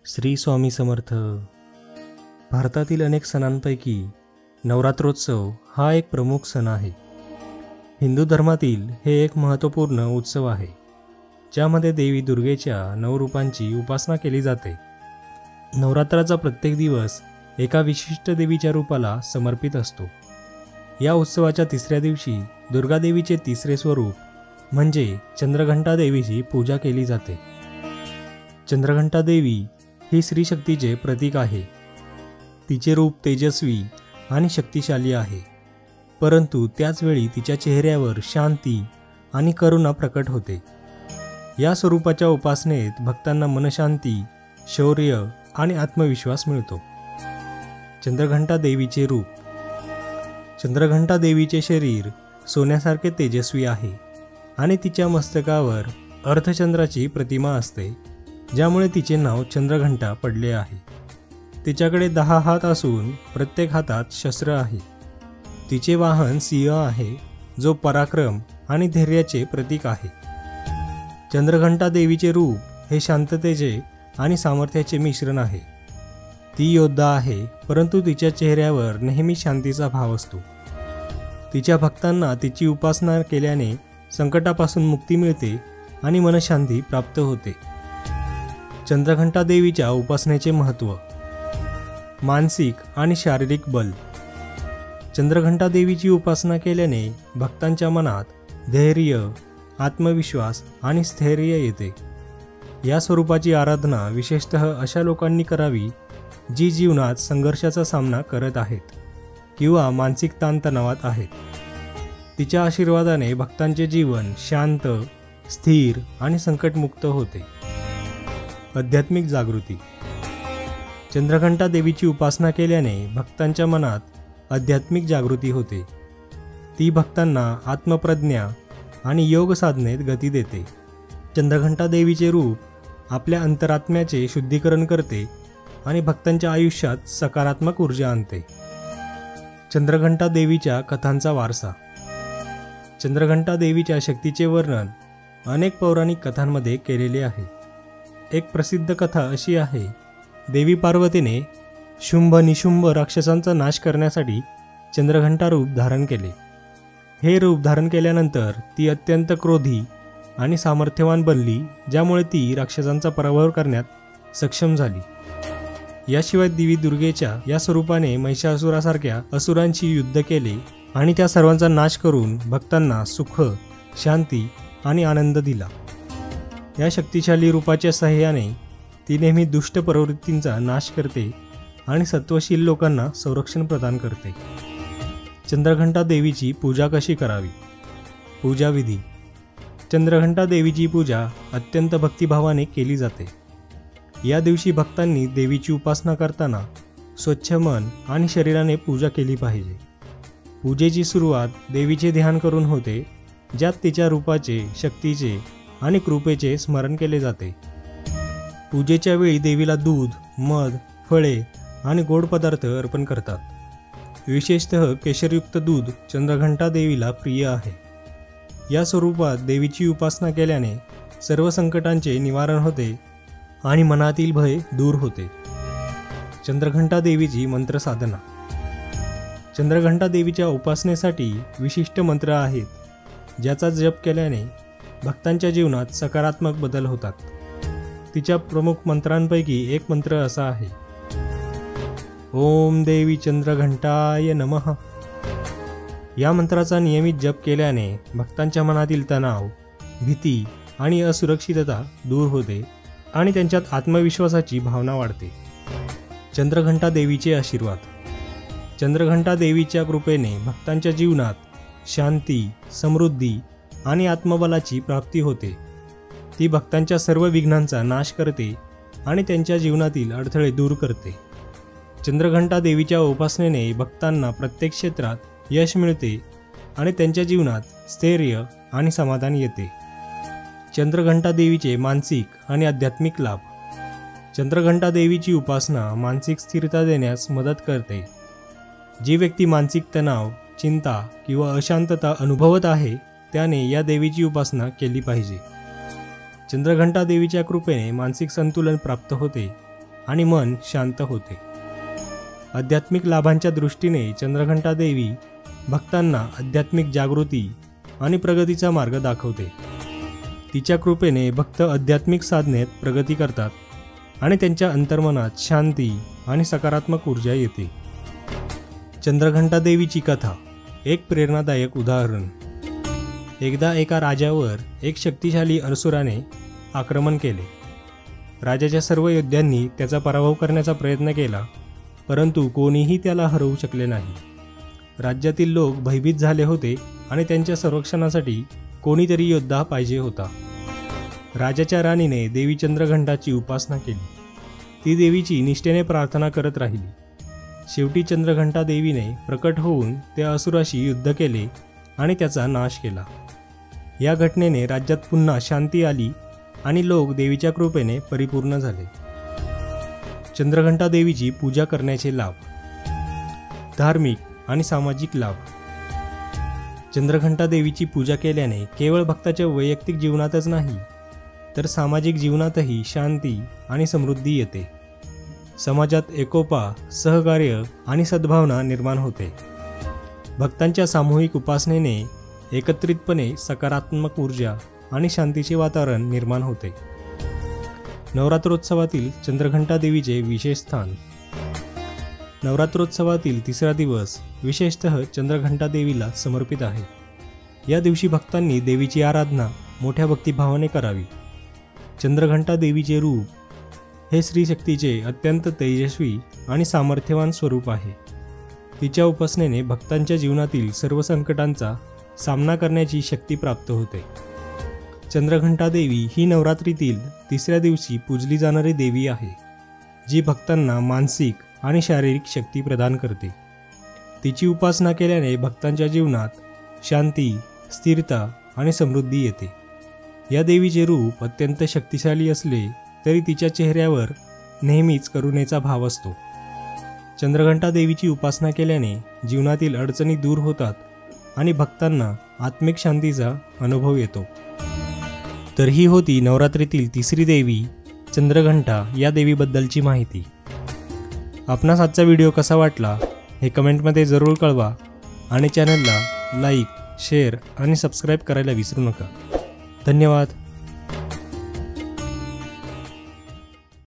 श्री स्वामी समर्थ. भारतातील अनेक सणांपैकी नवरात्रोत्सव हा एक प्रमुख सण आहे. हिंदू धर्मातील हे एक महत्त्वपूर्ण उत्सव आहे, ज्यामध्ये देवी दुर्गेच्या 9 रूपांची उपासना केली जाते. नवरात्राचा प्रत्येक दिवस एका विशिष्ट देवीच्या रूपाला समर्पित असतो. या उत्सवाच्या तिसऱ्या दिवशी दुर्गा देवीचे तिसरे स्वरूप म्हणजे चंद्रघंटा देवीची पूजा केली जाते. चंद्रघंटा देवी ही स्त्रीशक्तीचे प्रतीक आहे. तिचे रूप तेजस्वी आणि शक्तिशाली आहे, परंतु त्याचवेळी तिच्या चेहऱ्यावर शांती आणि करुणा प्रकट होते. या स्वरूपाच्या उपासनेत भक्तांना मनशांती, शौर्य आणि आत्मविश्वास मिळतो. चंद्रघंटा देवीचे रूप. चंद्रघंटा देवीचे शरीर सोन्यासारखे तेजस्वी आहे आणि तिच्या मस्तकावर अर्धचंद्राची प्रतिमा असते, ज्यामुळे तिचे नाव चंद्रघंटा पडले आहे. तिच्याकडे 10 हात असून प्रत्येक हातात शस्त्र आहे. तिचे वाहन सिंह आहे, जो पराक्रम आणि धैर्याचे प्रतीक आहे. चंद्रघंटा देवीचे रूप हे शांततेचे आणि सामर्थ्याचे मिश्रण आहे. ती योद्धा आहे, परंतु तिच्या चेहऱ्यावर नेहमी शांतीचा भाव असतो. तिच्या भक्तांना तिची उपासना केल्याने संकटापासून मुक्ती मिळते आणि मनशांती प्राप्त होते. चंद्रघंटा देवीच्या उपासनेचे महत्त्व. मानसिक आणि शारीरिक बल. चंद्रघंटा देवीची उपासना केल्याने भक्तांच्या मनात धैर्य, आत्मविश्वास आणि स्थैर्य येते. या स्वरूपाची आराधना विशेषतः अशा लोकांनी करावी जी जीवनात संघर्षाचा सामना करत आहेत किंवा मानसिक ताणतणावात आहेत. तिच्या आशीर्वादाने भक्तांचे जीवन शांत, स्थिर आणि संकटमुक्त होते. आध्यात्मिक जागृती. चंद्रघंटा देवीची उपासना केल्याने भक्तांच्या मनात आध्यात्मिक जागृती होते. ती भक्तांना आत्मप्रज्ञा आणि योग साधनेत गती देते. चंद्रघंटा देवीचे रूप आपल्या अंतरात्म्याचे शुद्धीकरण करते आणि भक्तांच्या आयुष्यात सकारात्मक ऊर्जा आणते. चंद्रघंटा देवीच्या कथांचा वारसा. चंद्रघंटा देवीच्या शक्तीचे वर्णन अनेक पौराणिक कथांमध्ये केलेले आहे. एक प्रसिद्ध कथा अशी आहे, देवी पार्वतीने शुंभ निशुंभ राक्षसांचा नाश करण्यासाठी चंद्रघंटा रूप धारण केले. हे रूप धारण केल्यानंतर ती अत्यंत क्रोधी आणि सामर्थ्यवान बनली, ज्यामुळे ती राक्षसांचा पराभव करण्यात सक्षम झाली. याशिवाय देवी दुर्गेच्या या स्वरूपाने महिषासुरासारख्या असुरांशी युद्ध केले आणि त्या सर्वांचा नाश करून भक्तांना सुख, शांती आणि आनंद दिला. या शक्तिशाली रूपाच्या सहाय्याने ती नेहमी दुष्ट प्रवृत्तींचा नाश करते आणि सत्वशील लोकांना संरक्षण प्रदान करते. चंद्रघंटा देवीची पूजा कशी करावी? पूजाविधी. चंद्रघंटा देवीची पूजा अत्यंत भक्तिभावाने केली जाते. या दिवशी भक्तांनी देवीची उपासना करताना स्वच्छ मन आणि शरीराने पूजा केली पाहिजे. पूजेची सुरुवात देवीचे ध्यान करून होते, ज्यात तिच्या रूपाचे, शक्तीचे आणि कृपेचे स्मरण केले जाते. पूजेच्या वेळी देवीला दूध, मध, फळे आणि गोड पदार्थ अर्पण करतात. विशेषतः केशरयुक्त दूध चंद्रघंटा देवीला प्रिय आहे. या स्वरूपात देवीची उपासना केल्याने सर्व संकटांचे निवारण होते आणि मनातील भय दूर होते. चंद्रघंटा देवीची मंत्र साधना. चंद्रघंटा देवीच्या उपासनेसाठी विशिष्ट मंत्र आहेत, ज्याचा जप केल्याने भक्तांच्या जीवनात सकारात्मक बदल होतात. तिच्या प्रमुख मंत्रांपैकी एक मंत्र असा आहे, ओम देवी चंद्रघंटाय नमः. या मंत्राचा नियमित जप केल्याने भक्तांच्या मनातील तणाव, भीती आणि असुरक्षितता दूर होते आणि त्यांच्यात आत्मविश्वासाची भावना वाढते. चंद्रघंटा देवीचे आशीर्वाद. चंद्रघंटा देवीच्या कृपेने भक्तांच्या जीवनात शांती, समृद्धी आणि आत्मबलाची प्राप्ती होते. ती भक्तांच्या सर्व विघ्नांचा नाश करते आणि त्यांच्या जीवनातील अडथळे दूर करते. चंद्रघंटा देवीच्या उपासनेने भक्तांना प्रत्येक क्षेत्रात यश मिळते आणि त्यांच्या जीवनात स्थैर्य आणि समाधान येते. चंद्रघंटा देवीचे मानसिक आणि आध्यात्मिक लाभ. चंद्रघंटा देवीची उपासना मानसिक स्थिरता देण्यास मदत करते. जी व्यक्ती मानसिक तणाव, चिंता किंवा अशांतता अनुभवत आहे, त्याने या देवीची उपासना केली पाहिजे. चंद्रघंटा देवीच्या कृपेने मानसिक संतुलन प्राप्त होते आणि मन शांत होते. आध्यात्मिक लाभांच्या दृष्टीने चंद्रघंटा देवी भक्तांना आध्यात्मिक जागृती आणि प्रगतीचा मार्ग दाखवते. तिच्या कृपेने भक्त आध्यात्मिक साधनेत प्रगती करतात आणि त्यांच्या अंतर्मनात शांती आणि सकारात्मक ऊर्जा येते. चंद्रघंटा देवीची कथा एक प्रेरणादायक उदाहरण. एकदा एका राजावर एक शक्तिशाली असुराने आक्रमण केले. राजाच्या सर्व योद्ध्यांनी त्याचा पराभव करण्याचा प्रयत्न केला, परंतु कोणीही त्याला हरवू शकले नाही. राज्यातील लोक भयभीत झाले होते आणि त्यांच्या संरक्षणासाठी कोणीतरी योद्धा पाहिजे होता. राजाच्या राणीने देवी चंद्रघंटाची उपासना केली. ती देवीची निष्ठेने प्रार्थना करत राहिली. शेवटी चंद्रघंटा देवीने प्रकट होऊन त्या असुराशी युद्ध केले आणि त्याचा नाश केला. या घटनेने राज्यात पुन्हा शांती आली आणि लोक देवीच्या कृपेने परिपूर्ण झाले. चंद्रघंटा देवीची पूजा करण्याचे लाभ. धार्मिक आणि सामाजिक लाभ. चंद्रघंटा देवीची पूजा केल्याने केवळ भक्ताच्या वैयक्तिक जीवनातच नाही, तर सामाजिक जीवनातही शांती आणि समृद्धी येते. समाजात एकोपा, सहकार्य आणि सद्भावना निर्माण होते. भक्तांच्या सामूहिक उपासनेने एकत्रितपणे सकारात्मक ऊर्जा आणि शांतीचे वातावरण निर्माण होते. नवरात्रोत्सवातील चंद्रघंटा देवीचे विशेष स्थान. नवरात्रोत्सवातील तिसरा दिवस विशेषतः चंद्रघंटा देवीला समर्पित आहे. या दिवशी भक्तांनी देवीची आराधना मोठ्या भक्तिभावाने करावी. चंद्रघंटा देवीचे रूप हे स्त्रीशक्तीचे अत्यंत तेजस्वी आणि सामर्थ्यवान स्वरूप आहे. तिच्या उपासनेने भक्तांच्या जीवनातील सर्व संकटांचा सामना करण्याची शक्ती प्राप्त होते. चंद्रघंटा देवी ही नवरात्रीतील तिसऱ्या दिवशी पूजली जाणारी देवी आहे, जी भक्तांना मानसिक आणि शारीरिक शक्ती प्रदान करते. तिची उपासना केल्याने भक्तांच्या जीवनात शांती, स्थिरता आणि समृद्धी येते. या देवीचे रूप अत्यंत शक्तिशाली असले तरी तिच्या चेहऱ्यावर नेहमीच करुणेचा भाव असतो. चंद्रघंटा देवीची उपासना केल्याने जीवनातील अडचणी दूर होतात आणि भक्तांना आत्मिक शांतीचा अनुभव येतो. तर ही होती नवरात्रीतील तिसरी देवी चंद्रघंटा या देवीबद्दलची माहिती. आपणास आजचा व्हिडिओ कसा वाटला हे कमेंटमध्ये जरूर कळवा आणि चॅनलला लाईक, शेअर आणि सबस्क्राईब करायला विसरू नका. धन्यवाद.